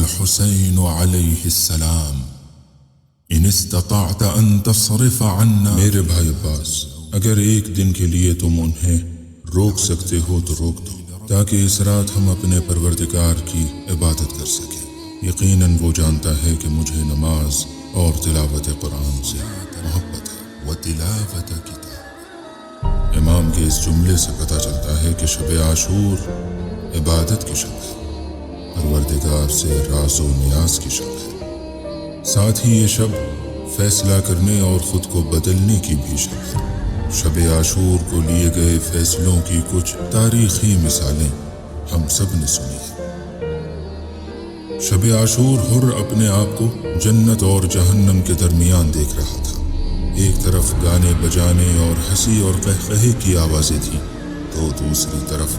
الحسين عليه السلام ان استطعت ان تصرف عنا. میرے بھائی عباس، اگر ایک دن کے لیے تم انہیں روک سکتے ہو تو روک دو، تاکہ اس رات ہم اپنے پروردگار کی عبادت کر سکیں. یقیناً وہ جانتا ہے کہ مجھے نماز اور تلاوت قرآن سے محبت ہے. وتلاوت کتاب. امام کے اس جملے سے پتہ چلتا ہے کہ شب عاشور عبادت کی شب ہے، پروردگار سے راز و نیاز کی شب ہے. ساتھ ہی یہ شب فیصلہ کرنے اور خود کو بدلنے کی بھی شب ہے. شب عاشور کو لیے گئے فیصلوں کی کچھ تاریخی مثالیں ہم سب نے سنی ہیں. شب عاشور حر اپنے آپ کو جنت اور جہنم کے درمیان دیکھ رہا تھا. ایک طرف گانے بجانے اور ہنسی اور قہقہے کی آوازیں تھیں، تو دوسری طرف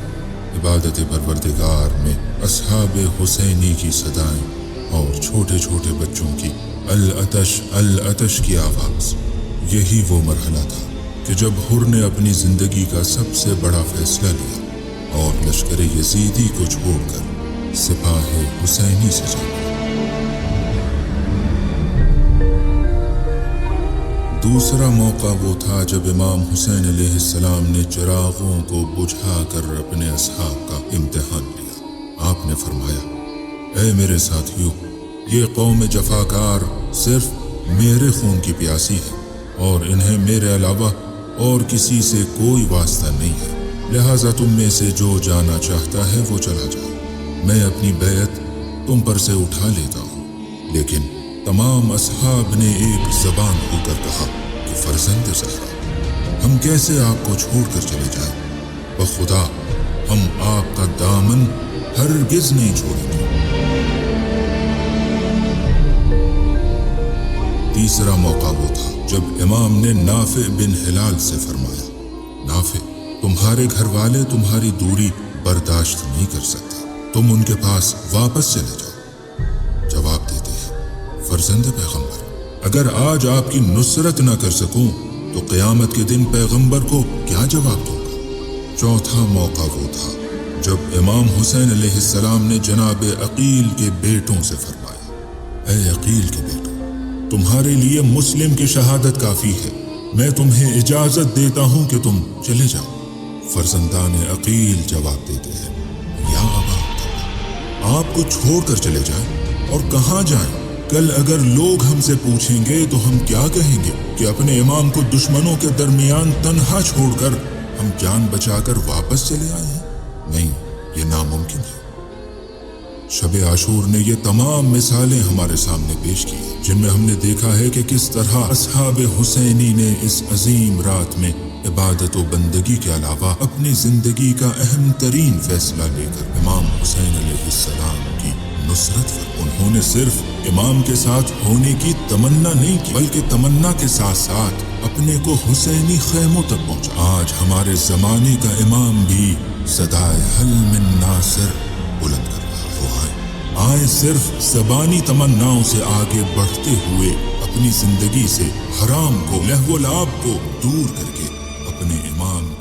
عبادت پروردگار میں اصحاب حسینی کی صدائیں اور چھوٹے چھوٹے بچوں کی العطش العطش کی آواز. یہی وہ مرحلہ تھا کہ جب حر نے اپنی زندگی کا سب سے بڑا فیصلہ لیا اور لشکر یزیدی کو چھوڑ کر سپاہ حسینی سے جا ملا. دوسرا موقع وہ تھا جب امام حسین علیہ السلام نے چراغوں کو بجھا کر اپنے اصحاب کا امتحان لیا. آپ نے فرمایا، اے میرے ساتھیوں، یہ قوم جفاکار صرف میرے خون کی پیاسی ہے اور انہیں میرے علاوہ اور کسی سے کوئی واسطہ نہیں ہے. لہٰذا تم میں سے جو جانا چاہتا ہے وہ چلا جائے. میں اپنی بیعت تم پر سے اٹھا لیتا ہوں. لیکن تمام اصحاب نے ایک زبان ہو کر کہا کہ فرزند زہرا، ہم کیسے آپ کو چھوڑ کر چلے جائیں؟ بخدا ہم آپ کا دامن ہرگز نہیں چھوڑیں گے. تیسرا موقع وہ تھا جب امام نے نافع بن ہلال سے فرمایا، نافع، تمہارے گھر والے تمہاری دوری برداشت نہیں کر سکتے، تم ان کے پاس واپس چلے جاؤ. جواب دیتے ہیں، فرزند پیغمبر، اگر آج آپ کی نصرت نہ کر سکوں تو قیامت کے دن پیغمبر کو کیا جواب دوں گا. چوتھا موقع وہ تھا جب امام حسین علیہ السلام نے جناب عقیل کے بیٹوں سے فرمایا، اے عقیل کے بیٹوں، تمہارے لیے مسلم کی شہادت کافی ہے، میں تمہیں اجازت دیتا ہوں کہ تم چلے جاؤ. فرزندان عقیل جواب دیتے ہیں، یا ابا عبداللہ، آپ کو چھوڑ کر چلے جائیں اور کہاں جائیں؟ کل اگر لوگ ہم سے پوچھیں گے تو ہم کیا کہیں گے کہ اپنے امام کو دشمنوں کے درمیان تنہا چھوڑ کر ہم جان بچا کر واپس چلے آئے ہیں؟ نہیں، یہ ناممکن ہے. شب عاشور نے یہ تمام مثالیں ہمارے سامنے پیش کی ہیں، جن میں ہم نے دیکھا ہے کہ کس طرح اصحاب حسینی نے اس عظیم رات میں عبادت و بندگی کے علاوہ اپنی زندگی کا اہم ترین فیصلہ لے کر امام حسین علیہ السلام کی نصرت پر. انہوں نے صرف امام کے ساتھ ہونے کی تمنا نہیں کی، بلکہ تمنا کے ساتھ ساتھ اپنے کو حسینی خیموں تک پہنچا. آج ہمارے زمانے کا امام بھی صدائے حل من ناصر بلند کر رہا ہے. وہ آئیں صرف زبانی تمناؤں سے آگے بڑھتے ہوئے اپنی زندگی سے حرام کو، لہو و لعب کو دور کر کے اپنے امام